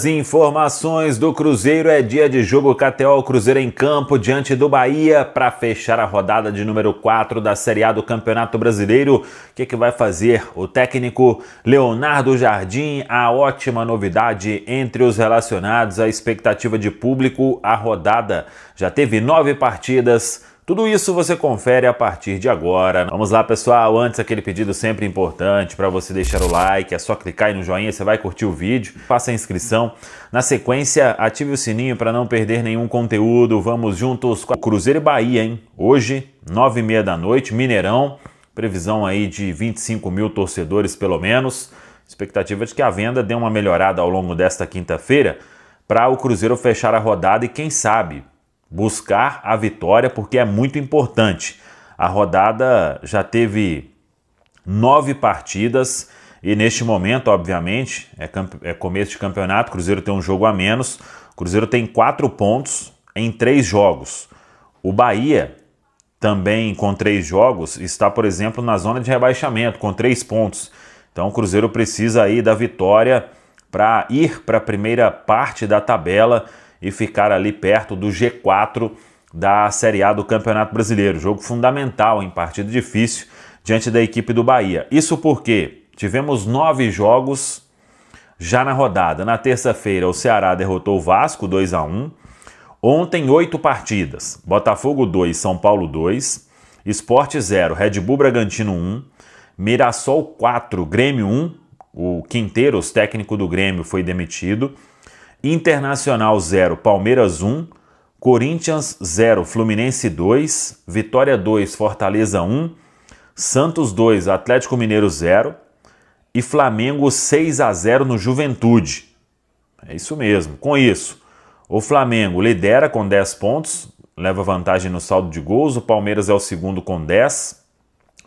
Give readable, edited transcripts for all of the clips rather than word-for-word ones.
Informações do Cruzeiro, é dia de jogo KTO, Cruzeiro em campo diante do Bahia para fechar a rodada de número 4 da Série A do Campeonato Brasileiro. O que vai fazer o técnico Leonardo Jardim? A ótima novidade entre os relacionados à expectativa de público, a rodada já teve 9 partidas. Tudo isso você confere a partir de agora. Vamos lá, pessoal. Antes, aquele pedido sempre importante para você deixar o like. É só clicar aí no joinha, você vai curtir o vídeo. Faça a inscrição. Na sequência, ative o sininho para não perder nenhum conteúdo. Vamos juntos com o Cruzeiro e Bahia, hein? Hoje, 9h30 da noite, Mineirão. Previsão aí de 25 mil torcedores, pelo menos. Expectativa de que a venda dê uma melhorada ao longo desta quinta-feira para o Cruzeiro fechar a rodada e, quem sabe, buscar a vitória, porque é muito importante. A rodada já teve 9 partidas e neste momento, obviamente, é começo de campeonato, o Cruzeiro tem um jogo a menos, o Cruzeiro tem 4 pontos em 3 jogos. O Bahia, também com 3 jogos, está, por exemplo, na zona de rebaixamento, com 3 pontos. Então o Cruzeiro precisa aí da vitória para ir para a primeira parte da tabela e ficar ali perto do G4 da Série A do Campeonato Brasileiro. Jogo fundamental em partida difícil diante da equipe do Bahia. Isso porque tivemos 9 jogos já na rodada. Na terça-feira o Ceará derrotou o Vasco 2-1. Ontem 8 partidas. Botafogo 2, São Paulo 2. Sport 0, Red Bull Bragantino 1. Mirassol 4, Grêmio 1. O Quinteiros, técnico do Grêmio, foi demitido. Internacional 0, Palmeiras 1, Corinthians 0, Fluminense 2, Vitória 2, Fortaleza 1, Santos 2, Atlético Mineiro 0 e Flamengo 6-0 no Juventude. É isso mesmo. Com isso, o Flamengo lidera com 10 pontos, leva vantagem no saldo de gols, o Palmeiras é o segundo com 10,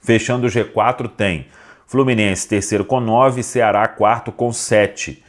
fechando o G4 tem Fluminense terceiro com 9, Ceará quarto com 7.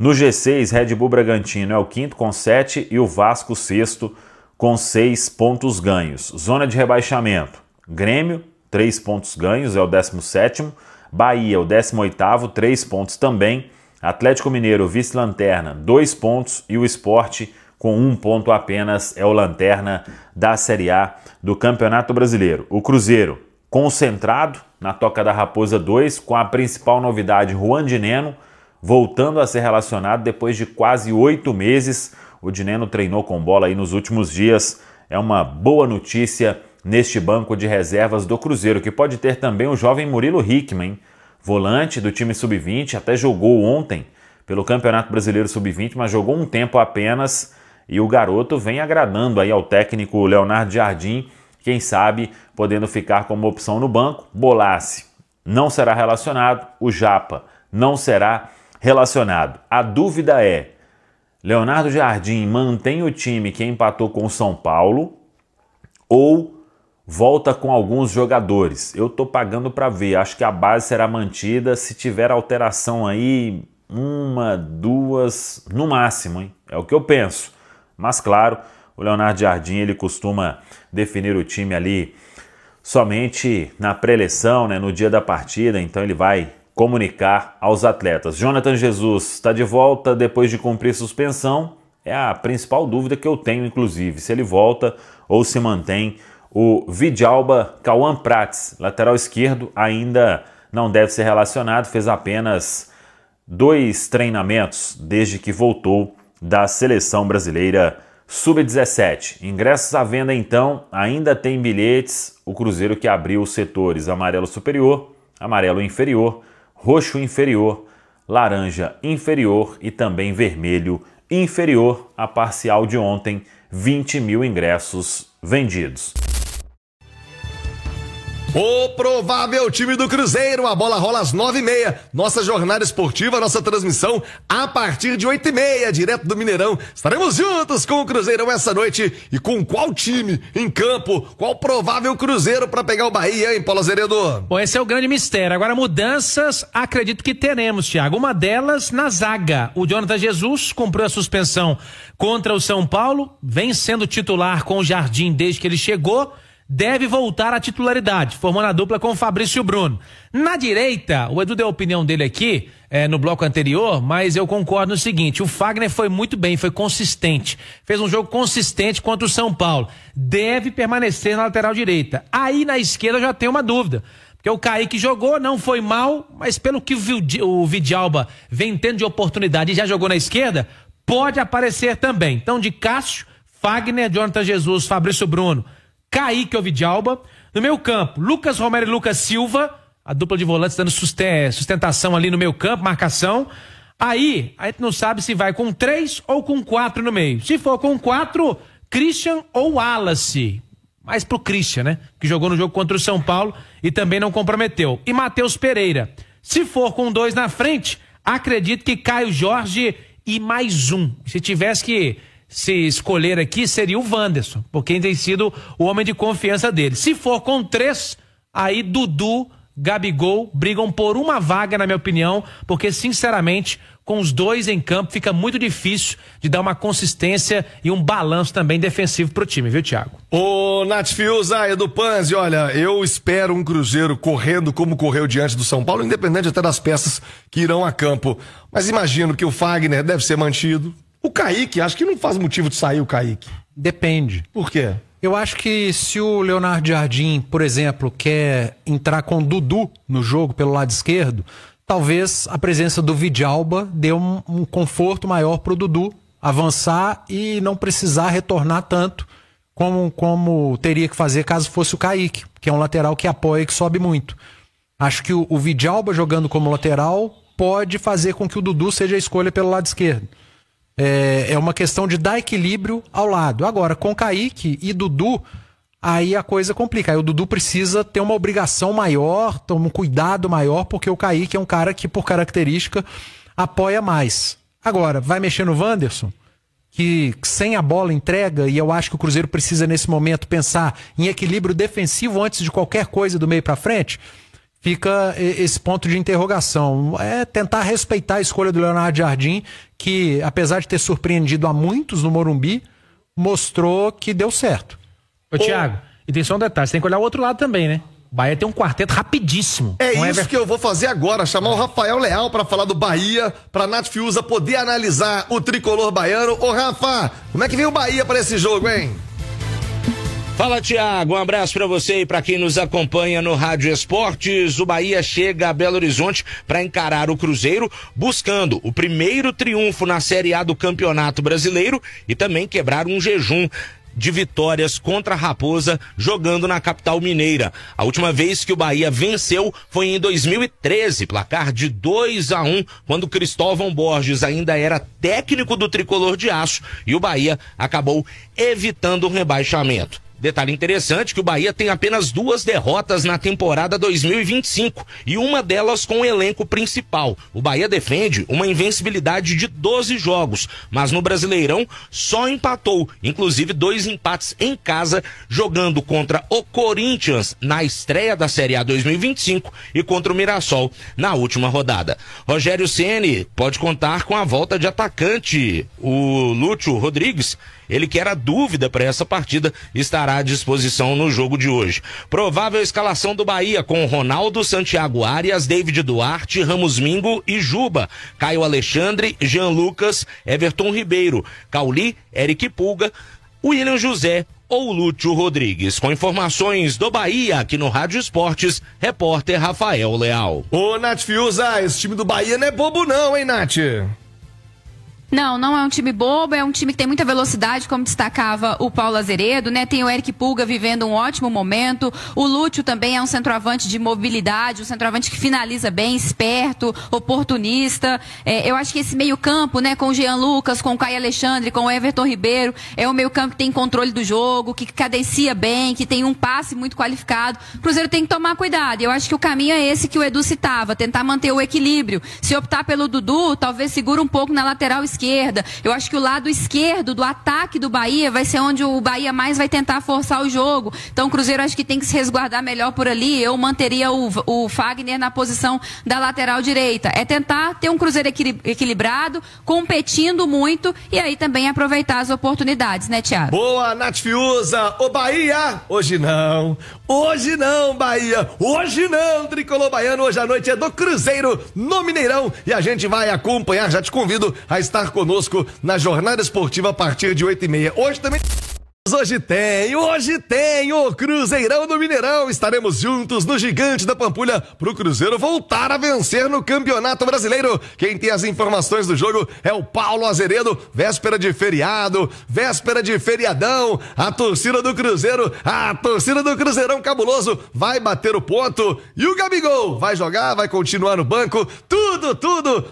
No G6, Red Bull Bragantino é o quinto com 7 e o Vasco sexto com 6 pontos ganhos. Zona de rebaixamento, Grêmio, 3 pontos ganhos, é o 17º. Bahia, o 18º, 3 pontos também. Atlético Mineiro, vice-lanterna, 2 pontos. E o Sport, com 1 ponto apenas, é o lanterna da Série A do Campeonato Brasileiro. O Cruzeiro, concentrado na Toca da Raposa 2, com a principal novidade, Juan Dineno, voltando a ser relacionado depois de quase 8 meses. O Dineno treinou com bola aí nos últimos dias. É uma boa notícia neste banco de reservas do Cruzeiro, que pode ter também o jovem Murilo Hickman, volante do time sub-20, até jogou ontem pelo Campeonato Brasileiro sub-20, mas jogou um tempo apenas e o garoto vem agradando aí ao técnico Leonardo Jardim, quem sabe podendo ficar como opção no banco. Bolassi não será relacionado, o Japa não será relacionado. A dúvida é, Leonardo Jardim mantém o time que empatou com o São Paulo ou volta com alguns jogadores? Eu tô pagando para ver, acho que a base será mantida, se tiver alteração aí, 1, 2, no máximo, hein? É o que eu penso. Mas claro, o Leonardo Jardim, ele costuma definir o time ali somente na pré-eleição, né, no dia da partida, então ele vai comunicar aos atletas. Jonathan Jesus está de volta depois de cumprir suspensão. É a principal dúvida que eu tenho, inclusive, se ele volta ou se mantém. O Vidalba Cauã Prats, lateral esquerdo, ainda não deve ser relacionado, fez apenas 2 treinamentos desde que voltou da seleção brasileira sub-17. Ingressos à venda, então, ainda tem bilhetes. O Cruzeiro que abriu os setores amarelo superior, amarelo inferior, roxo inferior, laranja inferior e também vermelho inferior. A parcial de ontem, 20 mil ingressos vendidos. O provável time do Cruzeiro, a bola rola às 9h30. Nossa jornada esportiva, nossa transmissão a partir de 8h30, direto do Mineirão. Estaremos juntos com o Cruzeirão essa noite. E com qual time em campo? Qual provável Cruzeiro para pegar o Bahia, hein, Paulo Azeredo? Bom, esse é o grande mistério. Agora, mudanças, acredito que teremos, Thiago. Uma delas na zaga. O Jonathan Jesus cumpriu a suspensão contra o São Paulo, vem sendo titular com o Jardim desde que ele chegou. deve voltar à titularidade, formando a dupla com o Fabrício Bruno. Na direita, o Edu deu a opinião dele aqui no bloco anterior, mas eu concordo no seguinte: o Fagner foi muito bem, foi consistente, fez um jogo consistente contra o São Paulo, deve permanecer na lateral direita. Aí na esquerda eu já tenho uma dúvida, porque o Kaique jogou, não foi mal, mas pelo que o Vidalba vem tendo de oportunidade e já jogou na esquerda, pode aparecer também. Então, de Cássio, Fagner, Jonathan Jesus, Fabrício Bruno, Kaique ou Vidalba. No meio campo, Lucas Romero e Lucas Silva, a dupla de volantes dando sustentação ali no meio campo, marcação. Aí, a gente não sabe se vai com 3 ou com 4 no meio. Se for com 4, Christian ou Wallace. Mais pro Christian, né? Que jogou no jogo contra o São Paulo e também não comprometeu. E Matheus Pereira. Se for com 2 na frente, acredito que Caio Jorge e mais um. Se tivesse que se escolher aqui, seria o Wanderson, porque tem sido o homem de confiança dele. Se for com 3, aí Dudu, Gabigol brigam por uma vaga, na minha opinião, porque, sinceramente, com os dois em campo, fica muito difícil de dar uma consistência e um balanço também defensivo pro time, viu, Thiago? Ô, Nath Fiuza, Edu Panzi, olha, eu espero um Cruzeiro correndo como correu diante do São Paulo, independente até das peças que irão a campo. Mas imagino que o Fagner deve ser mantido. O Kaique, acho que não faz motivo de sair o Kaique. Depende. Por quê? Eu acho que se o Leonardo Jardim, por exemplo, quer entrar com o Dudu no jogo pelo lado esquerdo, talvez a presença do Vidalba dê um conforto maior pro Dudu avançar e não precisar retornar tanto como teria que fazer caso fosse o Kaique, que é um lateral que apoia e que sobe muito. Acho que o Vidalba jogando como lateral pode fazer com que o Dudu seja a escolha pelo lado esquerdo. É uma questão de dar equilíbrio ao lado. Agora, com Kaique e Dudu, aí a coisa complica. Aí o Dudu precisa ter uma obrigação maior, ter um cuidado maior, porque o Kaique é um cara que, por característica, apoia mais. Agora, vai mexer no Wanderson, que sem a bola entrega, e eu acho que o Cruzeiro precisa, nesse momento, pensar em equilíbrio defensivo antes de qualquer coisa do meio pra frente. Fica esse ponto de interrogação. É tentar respeitar a escolha do Leonardo Jardim, que, apesar de ter surpreendido a muitos no Morumbi, mostrou que deu certo. Ô, Thiago, e tem só um detalhe, você tem que olhar o outro lado também, né? O Bahia tem um quarteto rapidíssimo. É isso que eu vou fazer agora, chamar o Rafael Leal pra falar do Bahia, pra Nath Fiuza poder analisar o tricolor baiano. Ô, Rafa, como é que vem o Bahia pra esse jogo, hein? Fala, Thiago, um abraço pra você e pra quem nos acompanha no Rádio Esportes. O Bahia chega a Belo Horizonte para encarar o Cruzeiro, buscando o primeiro triunfo na Série A do Campeonato Brasileiro e também quebrar um jejum de vitórias contra a Raposa jogando na capital mineira. A última vez que o Bahia venceu foi em 2013, placar de 2-1, quando Cristóvão Borges ainda era técnico do Tricolor de Aço e o Bahia acabou evitando o rebaixamento. Detalhe interessante que o Bahia tem apenas 2 derrotas na temporada 2025 e uma delas com o elenco principal. O Bahia defende uma invencibilidade de 12 jogos, mas no Brasileirão só empatou, inclusive 2 empates em casa, jogando contra o Corinthians na estreia da Série A 2025 e contra o Mirassol na última rodada. Rogério Ceni pode contar com a volta de atacante, o Lúcio Rodrigues. Ele que era dúvida para essa partida, estará à disposição no jogo de hoje. Provável escalação do Bahia com Ronaldo, Santiago Arias, David Duarte, Ramos Mingo e Juba, Caio Alexandre, Jean Lucas, Everton Ribeiro, Cauli, Eric Pulga, William José ou Lúcio Rodrigues. Com informações do Bahia aqui no Rádio Esportes, repórter Rafael Leal. Ô, Nath Fiuza, esse time do Bahia não é bobo não, hein, Nath? Não, não é um time bobo, é um time que tem muita velocidade, como destacava o Paulo Azeredo, né? Tem o Eric Pulga vivendo um ótimo momento, o Lúcio também é um centroavante de mobilidade, um centroavante que finaliza bem, esperto, oportunista. Eu acho que esse meio campo, né, com o Jean Lucas, com o Caio Alexandre, com o Everton Ribeiro, é um meio campo que tem controle do jogo, que cadencia bem, que tem um passe muito qualificado. O Cruzeiro tem que tomar cuidado, eu acho que o caminho é esse que o Edu citava, tentar manter o equilíbrio. Se optar pelo Dudu, talvez segura um pouco na lateral esquerda, esquerda. Eu acho que o lado esquerdo do ataque do Bahia vai ser onde o Bahia mais vai tentar forçar o jogo. Então o Cruzeiro acho que tem que se resguardar melhor por ali. Eu manteria o Fagner na posição da lateral direita. É tentar ter um Cruzeiro equilibrado, competindo muito e aí também aproveitar as oportunidades, né, Thiago? Boa, Nath Fiuza. Ô Bahia, hoje não, Bahia, hoje não, Tricolor Baiano, hoje à noite é do Cruzeiro no Mineirão e a gente vai acompanhar, já te convido a estar conosco na jornada esportiva a partir de 8h30. Hoje tem o Cruzeirão no Mineirão. Estaremos juntos no Gigante da Pampulha pro Cruzeiro voltar a vencer no Campeonato Brasileiro. Quem tem as informações do jogo é o Paulo Azeredo. Véspera de feriado, véspera de feriadão. A torcida do Cruzeirão cabuloso vai bater o ponto. E o Gabigol vai jogar, vai continuar no banco. Tudo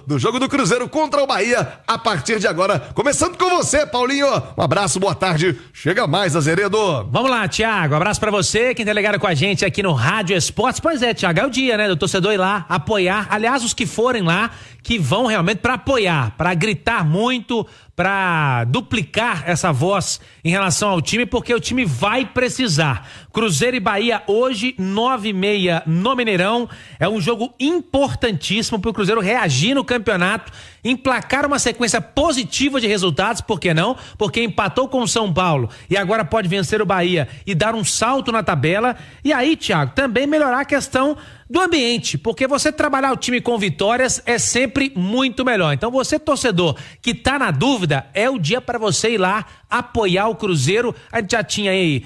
do jogo do Cruzeiro contra o Bahia a partir de agora. Começando com você, Paulinho. Um abraço, boa tarde. Chega mais, Azeredo. Vamos lá, Thiago, abraço pra você, quem tá ligado com a gente aqui no Rádio Esportes. Pois é, Thiago, é o dia, né, do torcedor ir lá apoiar, aliás, os que forem lá, que vão realmente pra apoiar, pra gritar muito, pra duplicar essa voz em relação ao time, porque o time vai precisar. Cruzeiro e Bahia hoje, 9h30 no Mineirão, é um jogo importantíssimo pro Cruzeiro reagir no campeonato, emplacar uma sequência positiva de resultados, por que não? Porque empatou com o São Paulo e agora pode vencer o Bahia e dar um salto na tabela. E aí, Thiago, também melhorar a questão do ambiente, porque você trabalhar o time com vitórias é sempre muito melhor. Então você, torcedor, que tá na dúvida, é o dia para você ir lá apoiar o Cruzeiro. A gente já tinha aí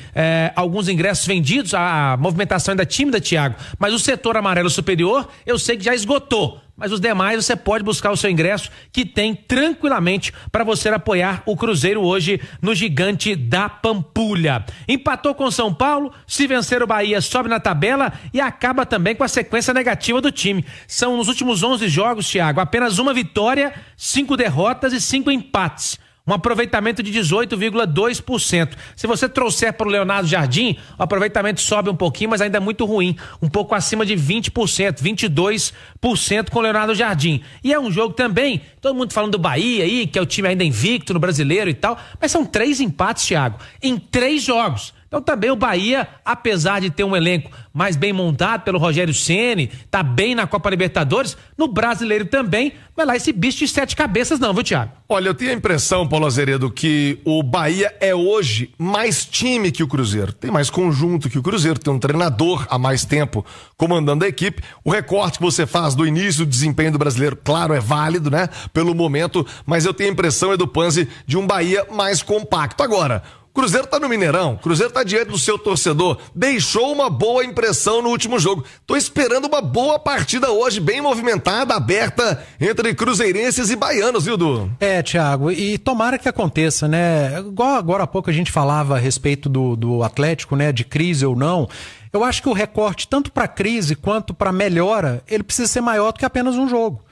alguns ingressos vendidos, a movimentação ainda tímida, Thiago, mas o setor amarelo superior eu sei que já esgotou. Mas os demais você pode buscar o seu ingresso, que tem tranquilamente para você apoiar o Cruzeiro hoje no Gigante da Pampulha. Empatou com São Paulo, se vencer o Bahia sobe na tabela e acaba também com a sequência negativa do time. São nos últimos 11 jogos, Thiago, apenas uma vitória, 5 derrotas e 5 empates. Um aproveitamento de 18,2%. Se você trouxer para o Leonardo Jardim, o aproveitamento sobe um pouquinho, mas ainda é muito ruim. Um pouco acima de 20%, 22% com o Leonardo Jardim. E é um jogo também, todo mundo falando do Bahia aí, que é o time ainda invicto no Brasileiro e tal, mas são 3 empates, Thiago, em 3 jogos. Então também o Bahia, apesar de ter um elenco mais bem montado pelo Rogério Ceni, tá bem na Copa Libertadores, no Brasileiro também, não é lá esse bicho de 7 cabeças não, viu, Thiago? Olha, eu tenho a impressão, Paulo Azeredo, que o Bahia é hoje mais time que o Cruzeiro. Tem mais conjunto que o Cruzeiro, tem um treinador há mais tempo comandando a equipe. O recorte que você faz do início do desempenho do Brasileiro, claro, é válido, né? Pelo momento, mas eu tenho a impressão, Edu Panzi, de um Bahia mais compacto. Agora, Cruzeiro tá no Mineirão, Cruzeiro tá diante do seu torcedor, deixou uma boa impressão no último jogo. Tô esperando uma boa partida hoje, bem movimentada, aberta entre cruzeirenses e baianos, viu, Du? Thiago, e tomara que aconteça, né? Igual agora há pouco a gente falava a respeito do Atlético, né, de crise ou não. Eu acho que o recorte, tanto para crise quanto para melhora, ele precisa ser maior do que apenas um jogo.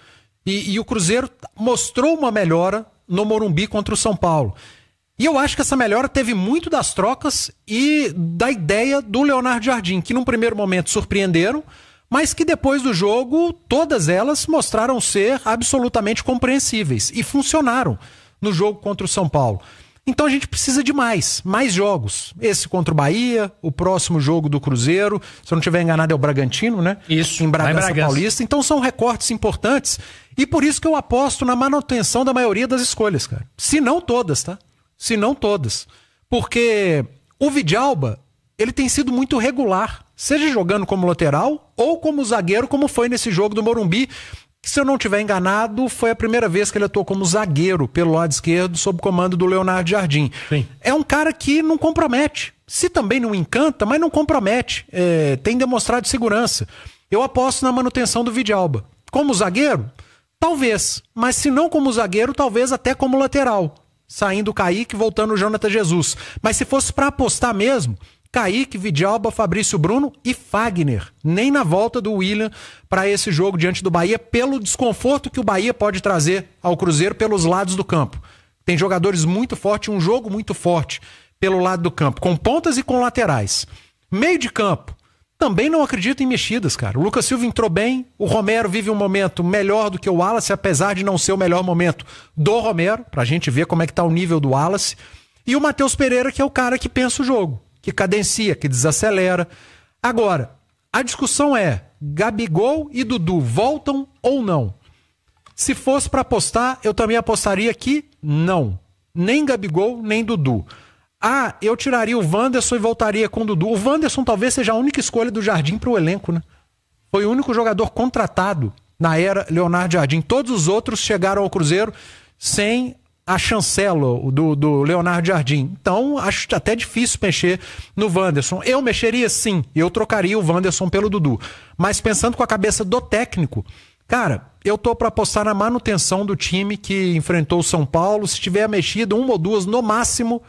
E o Cruzeiro mostrou uma melhora no Morumbi contra o São Paulo. E eu acho que essa melhora teve muito das trocas e da ideia do Leonardo Jardim, que num primeiro momento surpreenderam, mas que depois do jogo, todas elas mostraram ser absolutamente compreensíveis e funcionaram no jogo contra o São Paulo. Então a gente precisa de mais jogos. Esse contra o Bahia, o próximo jogo do Cruzeiro, se eu não estiver enganado é o Bragantino, né? Isso, em Bragança Paulista. Então são recortes importantes e por isso que eu aposto na manutenção da maioria das escolhas, cara. Se não todas, tá? Se não todas. Porque o Vidalba, ele tem sido muito regular, seja jogando como lateral ou como zagueiro, como foi nesse jogo do Morumbi, que, se eu não estiver enganado, foi a primeira vez que ele atuou como zagueiro pelo lado esquerdo, sob comando do Leonardo Jardim. Sim. É um cara que não compromete. Se também não encanta, mas não compromete. Tem demonstrado segurança. Eu aposto na manutenção do Vidalba. Como zagueiro? Talvez. Mas se não como zagueiro, talvez até como lateral. Saindo o Kaique, voltando o Jonathan Jesus. Mas se fosse para apostar mesmo, Kaique, Vidalba, Fabrício Bruno e Fagner. Nem na volta do William para esse jogo diante do Bahia, pelo desconforto que o Bahia pode trazer ao Cruzeiro pelos lados do campo. Tem jogadores muito fortes, um jogo muito forte pelo lado do campo, com pontas e com laterais. Meio de campo, Também não acredito em mexidas, cara. O Lucas Silva entrou bem, o Romero vive um momento melhor do que o Wallace, apesar de não ser o melhor momento do Romero, pra gente ver como é que tá o nível do Wallace. E o Matheus Pereira, que é o cara que pensa o jogo, que cadencia, que desacelera. Agora, a discussão é, Gabigol e Dudu voltam ou não? Se fosse pra apostar, eu também apostaria que não. Nem Gabigol, nem Dudu. Ah, eu tiraria o Wanderson e voltaria com o Dudu. O Wanderson talvez seja a única escolha do Jardim para o elenco, né? Foi o único jogador contratado na era Leonardo Jardim. Todos os outros chegaram ao Cruzeiro sem a chancela do Leonardo Jardim. Então, acho até difícil mexer no Wanderson. Eu mexeria sim, eu trocaria o Wanderson pelo Dudu. Mas pensando com a cabeça do técnico, cara, eu tô para apostar na manutenção do time que enfrentou o São Paulo. Se tiver mexido, uma ou duas no máximo,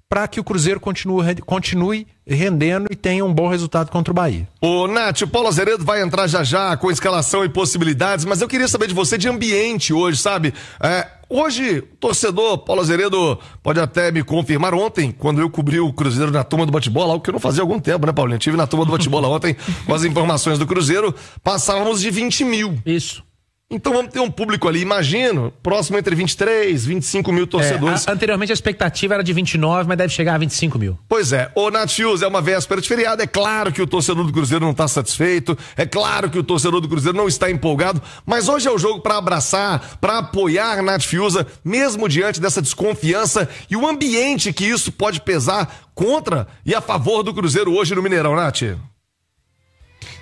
para que o Cruzeiro continue rendendo e tenha um bom resultado contra o Bahia. Ô, Nath, o Paulo Azeredo vai entrar já com escalação e possibilidades, mas eu queria saber de você de ambiente hoje, sabe? Hoje, o torcedor Paulo Azeredo pode até me confirmar. Ontem, quando eu cobri o Cruzeiro na turma do bate-bola, algo que eu não fazia há algum tempo, né, Paulinho? Eu estive na turma do bate-bola ontem com as informações do Cruzeiro, passávamos de 20 mil. Isso. Então vamos ter um público ali, imagino, próximo entre 23, 25 mil torcedores. Anteriormente a expectativa era de 29, mas deve chegar a 25 mil. Pois é, ô Nath Fius, é uma véspera de feriado, é claro que o torcedor do Cruzeiro não está satisfeito, é claro que o torcedor do Cruzeiro não está empolgado, mas hoje é o jogo para abraçar, para apoiar Nath Fiusa, mesmo diante dessa desconfiança e o ambiente que isso pode pesar contra e a favor do Cruzeiro hoje no Mineirão, Nath.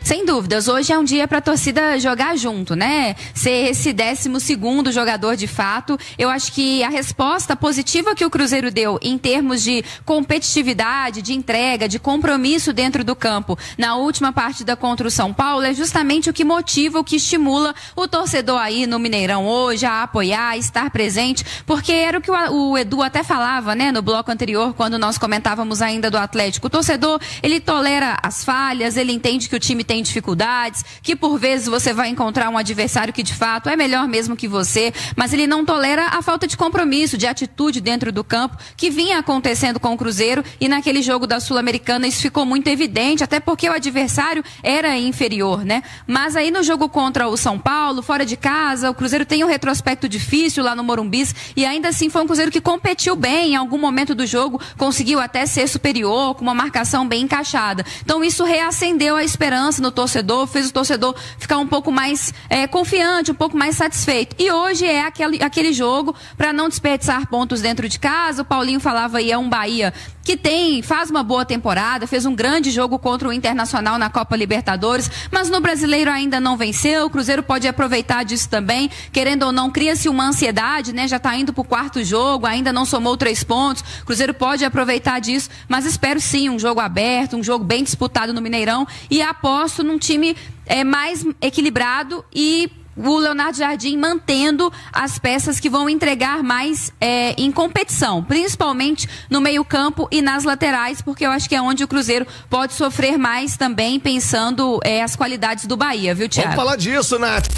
Sem dúvidas, hoje é um dia para a torcida jogar junto, né? Ser esse 12º jogador de fato. Eu acho que a resposta positiva que o Cruzeiro deu em termos de competitividade, de entrega, de compromisso dentro do campo na última partida contra o São Paulo é justamente o que motiva, o que estimula o torcedor aí no Mineirão hoje a apoiar, a estar presente, porque era o que o Edu até falava, né, no bloco anterior, quando nós comentávamos ainda do Atlético. O torcedor, ele tolera as falhas, ele entende que o time tem dificuldades, que por vezes você vai encontrar um adversário que de fato é melhor mesmo que você, mas ele não tolera a falta de compromisso, de atitude dentro do campo, que vinha acontecendo com o Cruzeiro, e naquele jogo da Sul-Americana isso ficou muito evidente, até porque o adversário era inferior, né? Mas aí no jogo contra o São Paulo, fora de casa, o Cruzeiro tem um retrospecto difícil lá no Morumbis, e ainda assim foi um Cruzeiro que competiu bem, em algum momento do jogo conseguiu até ser superior, com uma marcação bem encaixada. Então isso reacendeu a esperança no torcedor, fez o torcedor ficar um pouco mais confiante, um pouco mais satisfeito. E hoje é aquele jogo para não desperdiçar pontos dentro de casa. O Paulinho falava aí, é um Bahia que faz uma boa temporada, fez um grande jogo contra o Internacional na Copa Libertadores, mas no Brasileiro ainda não venceu. O Cruzeiro pode aproveitar disso também, querendo ou não, cria-se uma ansiedade, né? Já está indo pro 4º jogo, ainda não somou 3 pontos. O Cruzeiro pode aproveitar disso, mas espero sim um jogo aberto, um jogo bem disputado no Mineirão, e aposto num time mais equilibrado e o Leonardo Jardim mantendo as peças que vão entregar mais em competição, principalmente no meio-campo e nas laterais, porque eu acho que é onde o Cruzeiro pode sofrer mais também, pensando as qualidades do Bahia, viu, Thiago? Vamos falar disso, Nath.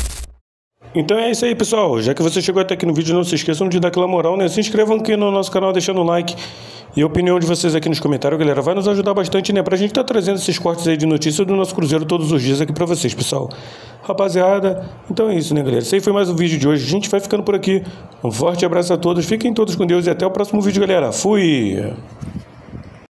Então é isso aí, pessoal. Já que você chegou até aqui no vídeo, não se esqueçam de dar aquela moral, né? Se inscrevam aqui no nosso canal, deixando o like. E a opinião de vocês aqui nos comentários, galera, vai nos ajudar bastante, né? Pra gente tá trazendo esses cortes aí de notícias do nosso Cruzeiro todos os dias aqui pra vocês, pessoal. Rapaziada, então é isso, né, galera? Esse aí foi mais um vídeo de hoje. A gente vai ficando por aqui. Um forte abraço a todos. Fiquem todos com Deus e até o próximo vídeo, galera. Fui!